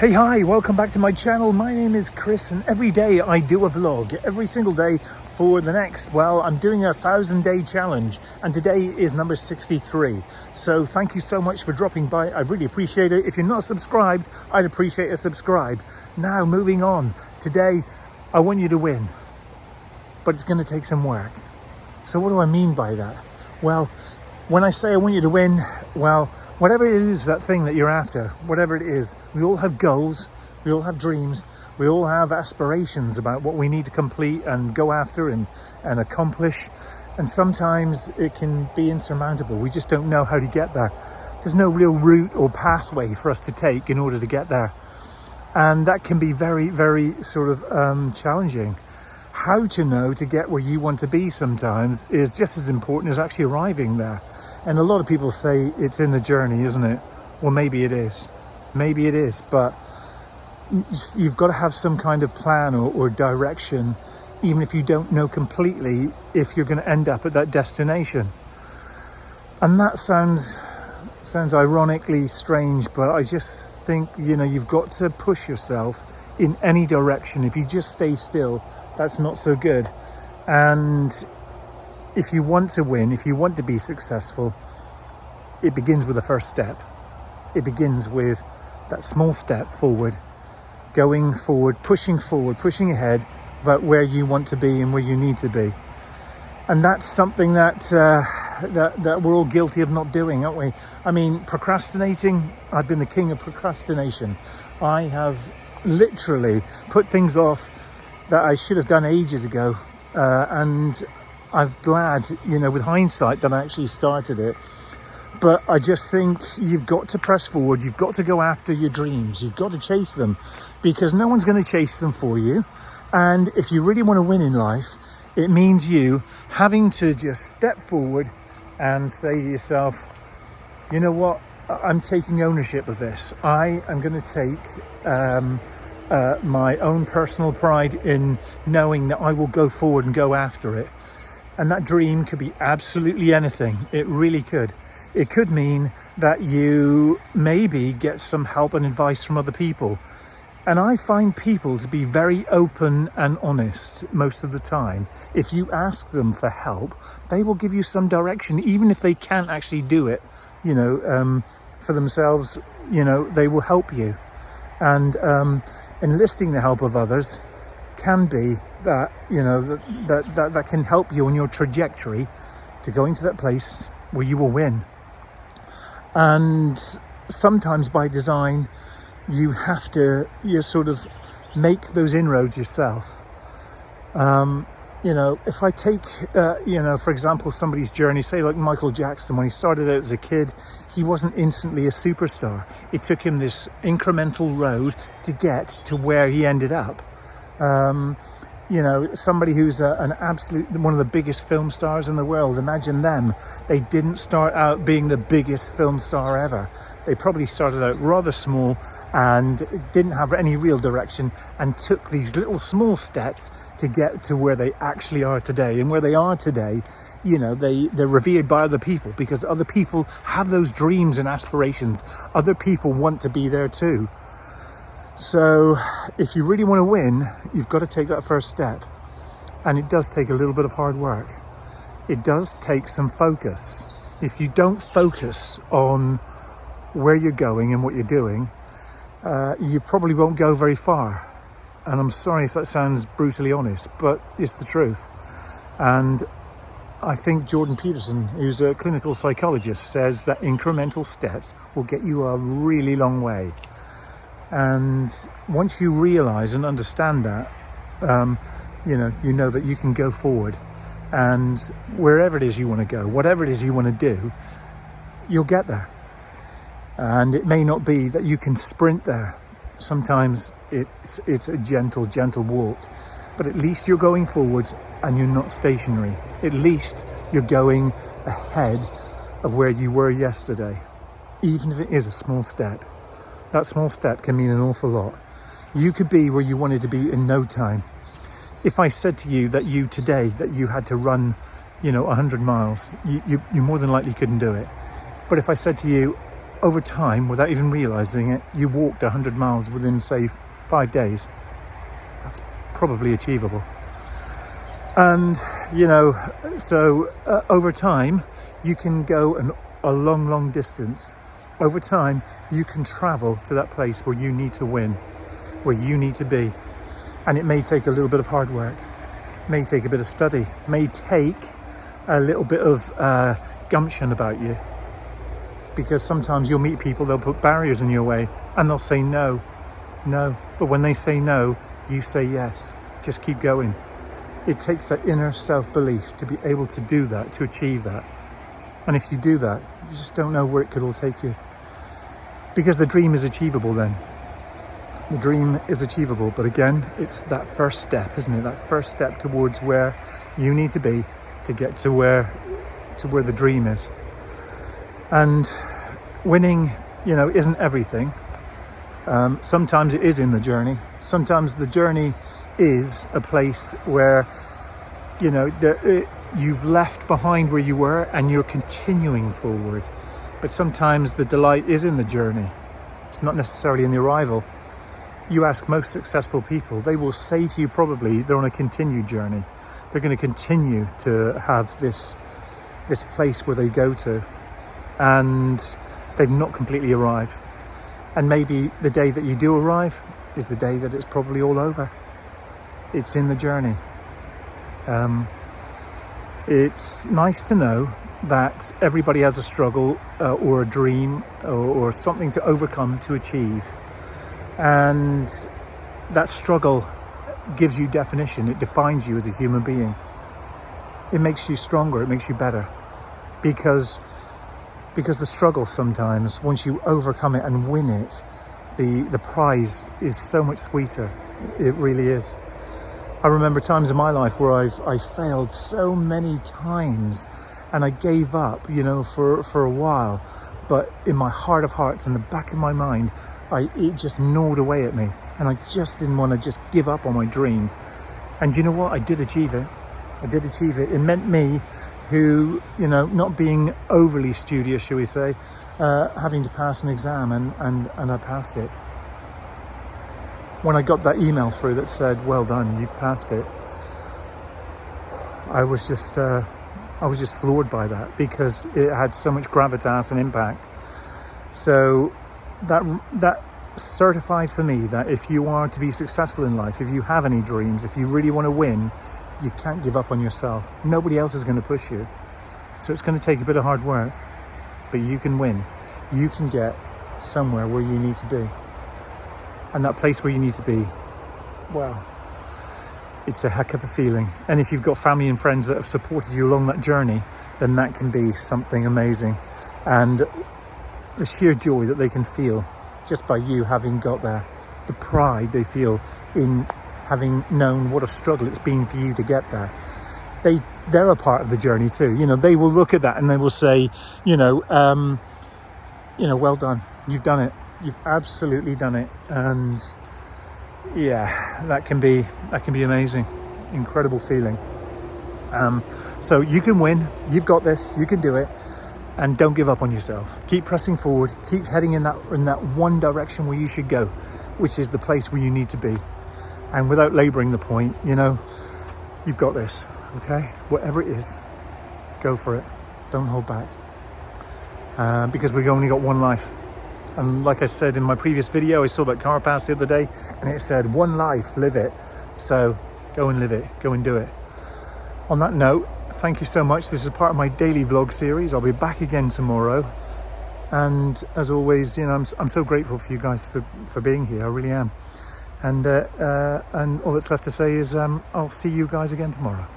Hey, hi, welcome back to my channel. My name is Chris, and every day I do a vlog. Every single day for the next, well, I'm doing a 1,000-day challenge, and today is number 63. So thank you so much for dropping by. I really appreciate it. If you're not subscribed, I'd appreciate a subscribe. Now, moving on. Today, I want you to win, but it's going to take some work. So what do I mean by that? Well, when I say I want you to win, well, whatever it is, that thing that you're after, whatever it is, we all have goals, we all have dreams, we all have aspirations about what we need to complete and go after and accomplish. And sometimes it can be insurmountable. We just don't know how to get there. There's no real route or pathway for us to take in order to get there. And that can be very, very sort of challenging. How to know to get where you want to be sometimes is just as important as actually arriving there. And a lot of people say it's in the journey, isn't it? Well, maybe it is. Maybe it is, but you've got to have some kind of plan or direction, even if you don't know completely if you're going to end up at that destination. And that sounds ironically strange, but I just think, you've got to push yourself in any direction. If you just stay still, that's not so good. And if you want to win, if you want to be successful, it begins with the first step. It begins with that small step forward, going forward, pushing ahead about where you want to be and where you need to be. And that's something that we're all guilty of not doing, aren't we? I mean, procrastinating, I've been the king of procrastination. I have literally put things off that I should have done ages ago, and I'm glad, with hindsight, that I actually started it. But I just think you've got to press forward. You've got to go after your dreams. You've got to chase them, because no one's going to chase them for you. And if you really want to win in life, it means you having to just step forward and say to yourself, you know what, I'm taking ownership of this. I am going to take my own personal pride in knowing that I will go forward and go after it. And that dream could be absolutely anything. It really could. It could mean that you maybe get some help and advice from other people. And I find people to be very open and honest most of the time. If you ask them for help, they will give you some direction, even if they can't actually do it, for themselves. They will help you. And enlisting the help of others can be that, that can help you on your trajectory to going to that place where you will win. And sometimes by design, you have to, sort of make those inroads yourself. If I take, for example, somebody's journey, say like Michael Jackson, when he started out as a kid, he wasn't instantly a superstar. It took him this incremental road to get to where he ended up. Somebody who's an absolute, one of the biggest film stars in the world, imagine them. They didn't start out being the biggest film star ever. They probably started out rather small and didn't have any real direction, and took these little small steps to get to where they actually are today. And where they are today, they're revered by other people, because other people have those dreams and aspirations. Other people want to be there too. So if you really want to win, you've got to take that first step. And it does take a little bit of hard work. It does take some focus. If you don't focus on where you're going and what you're doing, you probably won't go very far. And I'm sorry if that sounds brutally honest, but it's the truth. And I think Jordan Peterson, who's a clinical psychologist, says that incremental steps will get you a really long way. And once you realize and understand that, you know that you can go forward, and wherever it is you want to go, whatever it is you want to do, you'll get there. And it may not be that you can sprint there. Sometimes it's a gentle walk, but at least you're going forwards and you're not stationary. At least you're going ahead of where you were yesterday, even if it is a small step. That small step can mean an awful lot. You could be where you wanted to be in no time. If I said to you that you had to run, 100 miles, you more than likely couldn't do it. But if I said to you, over time, without even realizing it, you walked 100 miles within, say, 5 days. That's probably achievable. And, you know, so over time, you can go a long, long distance. Over time, you can travel to that place where you need to win, where you need to be. And it may take a little bit of hard work, may take a bit of study, may take a little bit of gumption about you. Because sometimes you'll meet people, they'll put barriers in your way and they'll say no. But when they say no, you say yes. Just keep going. It takes that inner self-belief to be able to do that, to achieve that. And if you do that, you just don't know where it could all take you. Because the dream is achievable then. The dream is achievable, but again, it's that first step, isn't it? That first step towards where you need to be to get to where the dream is. And winning, you know, isn't everything. Sometimes it is in the journey. Sometimes the journey is a place where, you know, you've left behind where you were and you're continuing forward. But sometimes the delight is in the journey. It's not necessarily in the arrival. You ask most successful people, they will say to you probably they're on a continued journey. They're going to continue to have this place where they go to, and they've not completely arrived. And maybe the day that you do arrive is the day that it's probably all over. It's in the journey. It's nice to know that everybody has a struggle or a dream or something to overcome, to achieve. And that struggle gives you definition. It defines you as a human being. It makes you stronger. It makes you better. Because the struggle sometimes, once you overcome it and win it, the prize is so much sweeter. It really is. I remember times in my life where I failed so many times and I gave up, you know, for a while. But in my heart of hearts, in the back of my mind, it just gnawed away at me. And I just didn't want to just give up on my dream. And you know what? I did achieve it. I did achieve it. It meant me, who, you know, not being overly studious, shall we say, having to pass an exam, and I passed it. When I got that email through that said, well done, you've passed it, I was just floored by that, because it had so much gravitas and impact. So that certified for me that if you are to be successful in life, if you have any dreams, if you really want to win, you can't give up on yourself. Nobody else is going to push you. So it's going to take a bit of hard work, but you can win. You can get somewhere where you need to be. And that place where you need to be, well, it's a heck of a feeling. And if you've got family and friends that have supported you along that journey, then that can be something amazing. And the sheer joy that they can feel just by you having got there, the pride they feel in having known what a struggle it's been for you to get there. They're a part of the journey too. You know, they will look at that and they will say, well done, you've done it. You've absolutely done it. And yeah, that can be amazing. Incredible feeling. So you can win. You've got this. You can do it. And don't give up on yourself. Keep pressing forward. Keep heading in that one direction where you should go, which is the place where you need to be. And without labouring the point, you've got this. Okay, whatever it is, go for it. Don't hold back. Because we've only got one life. And like I said in my previous video, I saw that car pass the other day and it said, one life, live it. So go and live it, go and do it. On that note, thank you so much. This is part of my daily vlog series. I'll be back again tomorrow. And as always, I'm so grateful for you guys for being here. I really am. And all that's left to say is I'll see you guys again tomorrow.